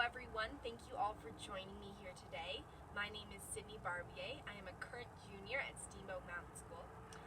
everyone. Thank you all for joining me here today. My name is Sydney Barbier. I am a current junior at Steamboat Mountain School.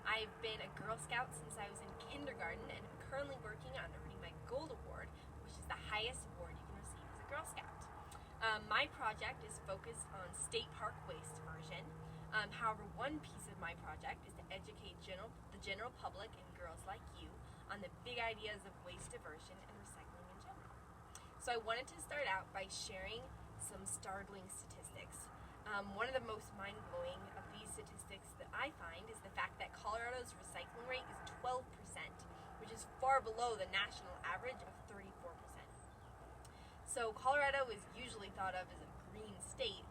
I've been a Girl Scout since I was in kindergarten and am currently working on earning my Gold Award, which is the highest award you can receive as a Girl Scout. My project is focused on state park waste diversion. However, one piece of my project is to educate the general public and girls like you on the big ideas of waste diversion and recycling in general. So I wanted to start out by sharing some startling statistics. One of the most mind-blowing of these statistics that I find is the fact that Colorado's recycling rate is 12%, which is far below the national average of 34%. So Colorado is usually thought of as a green state,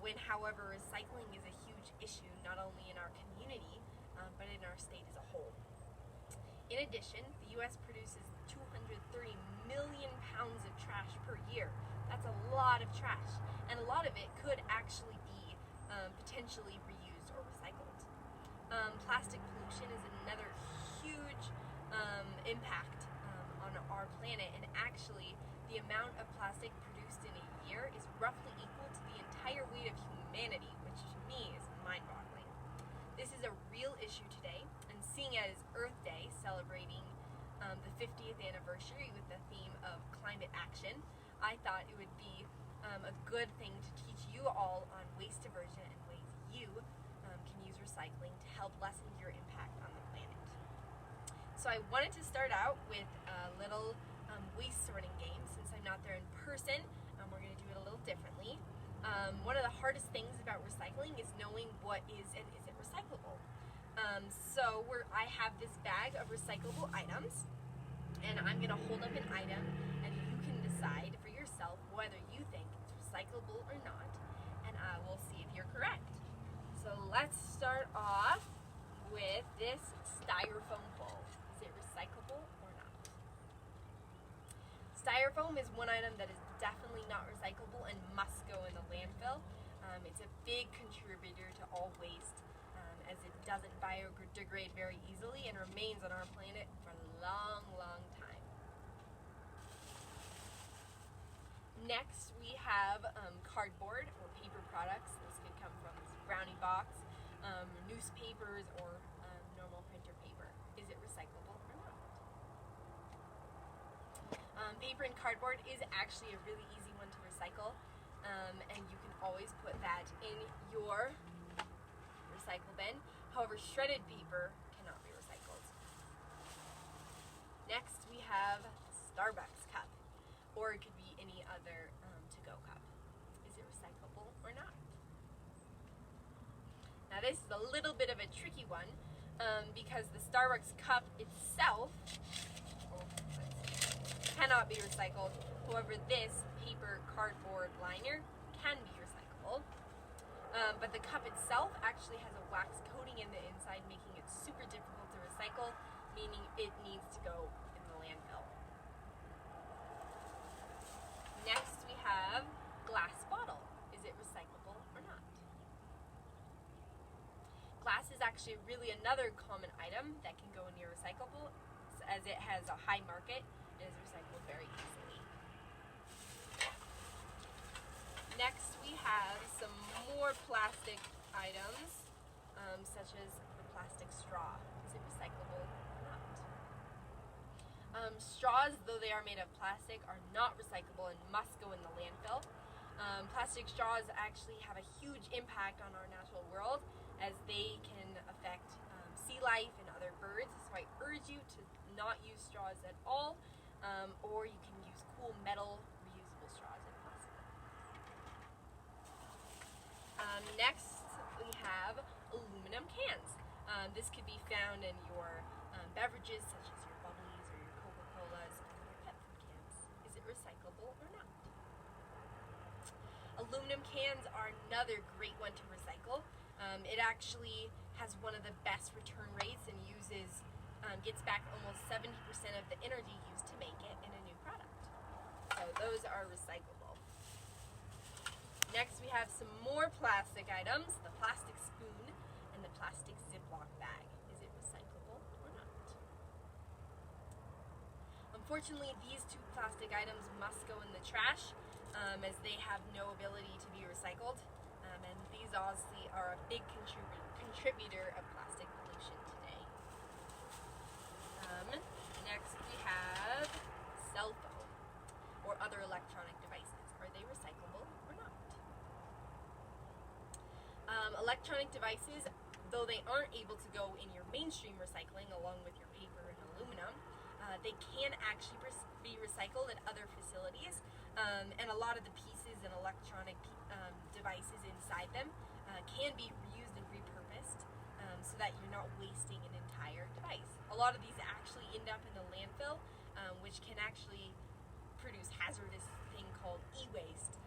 when however recycling is a huge issue not only in our community, but in our state as a whole. In addition, the U.S. produces 230 million pounds of trash per year. That's a lot of trash, and a lot of it could actually be potentially reused or recycled. Plastic pollution is another huge impact on our planet, and actually the amount of plastic produced in a year is roughly equal to the entire weight of humanity, which to me is mind-boggling. This is a real issue today, and seeing as Earth Day, celebrating the 50th anniversary with the theme of climate action, I thought it would be a good thing to teach you all on waste diversion and ways you can use recycling to help lessen your impact on the planet. So I wanted to start out with a little waste sorting game. Since I'm not there in person, we're going to do it a little differently. One of the hardest things about recycling is knowing what is and isn't recyclable. I have this bag of recyclable items, and I'm going to hold up an item, and you can decide for yourself whether you think it's recyclable or not, and I will see if you're correct. So let's start off with this styrofoam bowl. Is it recyclable or not? Styrofoam is one item that is definitely not recyclable and must go in the landfill. It's a big contributor to all waste, as it doesn't biodegrade very easily and remains on our planet for a long, long time. Next, we have cardboard or paper products. This could come from this brownie box, newspapers, or normal printer paper. Is it recyclable or not? Paper and cardboard is actually a really easy one to recycle, and you can always put that in your recycle bin. However, shredded paper cannot be recycled. Next, we have Starbucks cup, or it could be any other to-go cup. Is it recyclable or not? Now, this is a little bit of a tricky one because the Starbucks cup itself cannot be recycled. However, this paper cardboard liner can be recyclable. But the cup itself actually has a wax coating in the inside, making it super difficult to recycle, meaning it needs to go in the landfill. Next, we have glass bottle. Is it recyclable or not? Glass is actually really another common item that can go in your recyclable, as it has a high market and is recycled very easily. Next, we have some more plastic items, such as the plastic straw. Is it recyclable or not? Straws, though they are made of plastic, are not recyclable and must go in the landfill. Plastic straws actually have a huge impact on our natural world, as they can affect sea life and other birds. So I urge you to not use straws at all, or you can use cool metal reusable straws if possible. Next, we have aluminum cans. This could be found in your beverages, such as your bubblies or your Coca-Colas or your pet food cans. Is it recyclable or not? Aluminum cans are another great one to recycle. It actually has one of the best return rates and gets back almost 70% of the energy used to make it in a new product. So those are recyclable. Next, we have some more plastic items, the plastic spoon and the plastic Ziploc bag. Is it recyclable or not? Unfortunately, these two plastic items must go in the trash. as they have no ability to be recycled. And these obviously are a big contributor of plastic pollution today. Next we have cell phone or other electronic devices. Are they recyclable or not? Electronic devices, though they aren't able to go in your mainstream recycling along with your paper and aluminum, they can actually be recycled at other facilities, and a lot of the pieces and electronic devices inside them can be reused and repurposed, so that you're not wasting an entire device. A lot of these actually end up in the landfill, which can actually produce hazardous thing called e-waste,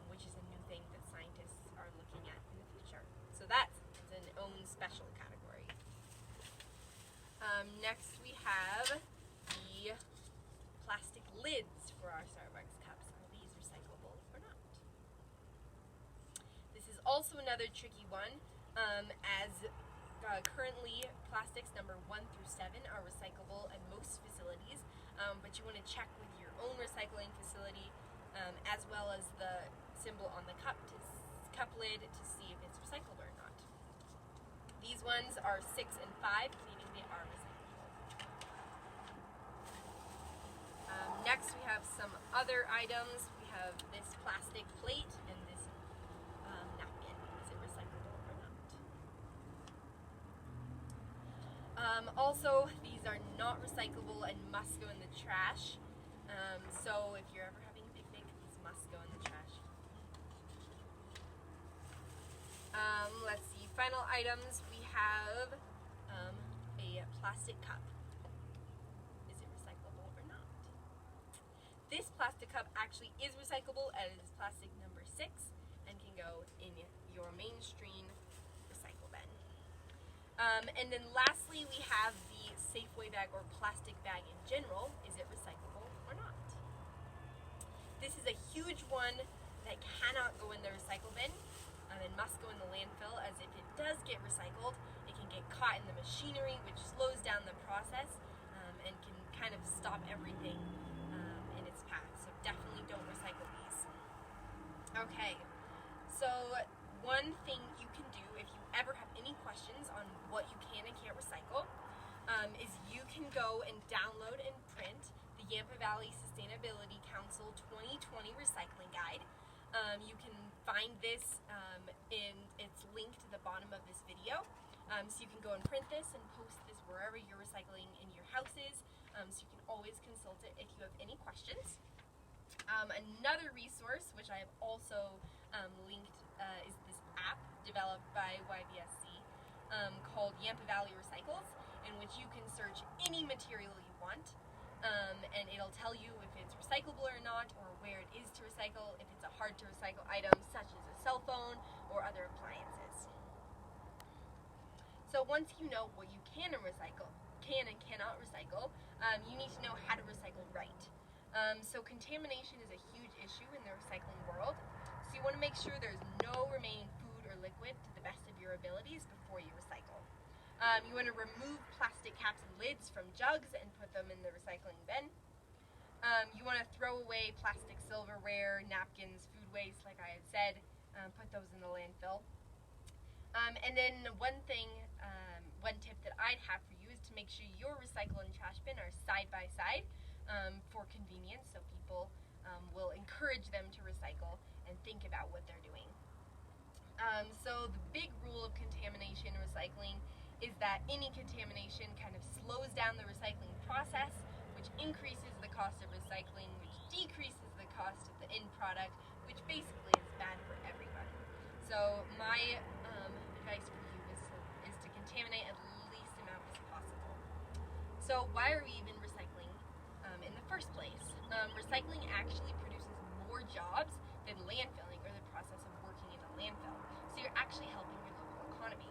which is a new thing that scientists are looking at in the future. So that's an own special category. Next we have the plastic lids for our Starbucks cups. Are these recyclable or not? This is also another tricky one, as currently plastics number 1 through 7 are recyclable at most facilities, but you want to check with your own recycling facility, as well as the symbol on the cup lid to see if it's recyclable or not. These ones are 6 and 5, meaning they are recyclable. Next we have some other items. We have this plastic plate and this napkin. Is it recyclable or not? Also, these are not recyclable and must go in the trash. So if you're ever having a picnic, these must go in the trash. Let's see, final items. We have a plastic cup. Is it recyclable or not? This plastic cup actually is recyclable, as it is plastic number 6 and can go in your mainstream recycle bin. And then lastly, we have the Safeway bag or plastic bag in general. Is it recyclable or not? This is a huge one that cannot go in the recycle bin, and must go in the landfill, as if it does get recycled, it can get caught in the machinery, which slows down the process, and can kind of stop everything in its path. So definitely don't recycle these. Okay, so one thing you can do if you ever have any questions on what you can and can't recycle, is you can go and download and print the Yampa Valley Sustainability Council 2020 Recycling Guide. You can find this it's linked to the bottom of this video. So you can go and print this and post this wherever you're recycling in your houses. So you can always consult it if you have any questions. Another resource, which I have also linked, is this app developed by YVSC called Yampa Valley Recycles, in which you can search any material you want, and it'll tell you if it's recyclable or not, or where it is to recycle, if it's a hard to recycle item such as a cell phone or other appliances. So once you know what you can and cannot recycle, you need to know how to recycle right. So contamination is a huge issue in the recycling world, so you want to make sure there's no remaining food or liquid to the best of your abilities before you recycle. You want to remove plastic caps and lids from jugs and put them in the recycling bin. You want to throw away plastic silverware, napkins, food waste, like I had said, put those in the landfill. And then one tip that I'd have for you is to make sure your recycle and trash bin are side by side for convenience, so people will encourage them to recycle and think about what they're doing. So the big rule of contamination recycling is that any contamination kind of slows down the recycling process, which increases the cost of recycling, which decreases the cost of the end product, which basically is bad for everyone. So my advice for you is to contaminate at least amount as possible. So why are we even recycling in the first place? Recycling actually produces more jobs than landfilling, or the process of working in a landfill. So you're actually helping your local economy.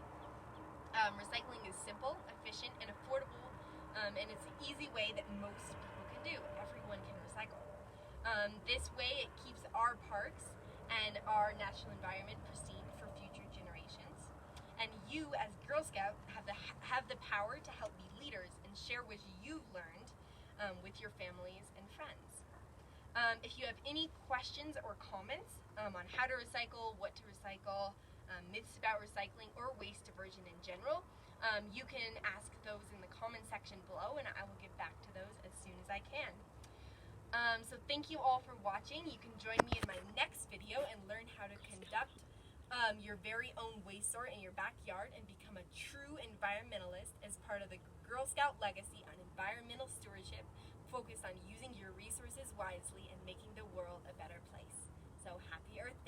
Recycling is simple, efficient, and affordable, and it's an easy way that most people can do. Everyone can recycle. This way it keeps our parks and our natural environment pristine for future generations. And you, as Girl Scout, have the power to help be leaders and share what you've learned with your families and friends. If you have any questions or comments on how to recycle, what to recycle, myths about recycling, or waste diversion in general, you can ask those in the comment section below, and I will get back to those as soon as I can. So thank you all for watching. You can join me in my next video and learn how to conduct your very own waste sort in your backyard and become a true environmentalist as part of the Girl Scout legacy on environmental stewardship, focused on using your resources wisely and making the world a better place. So happy Earth Day.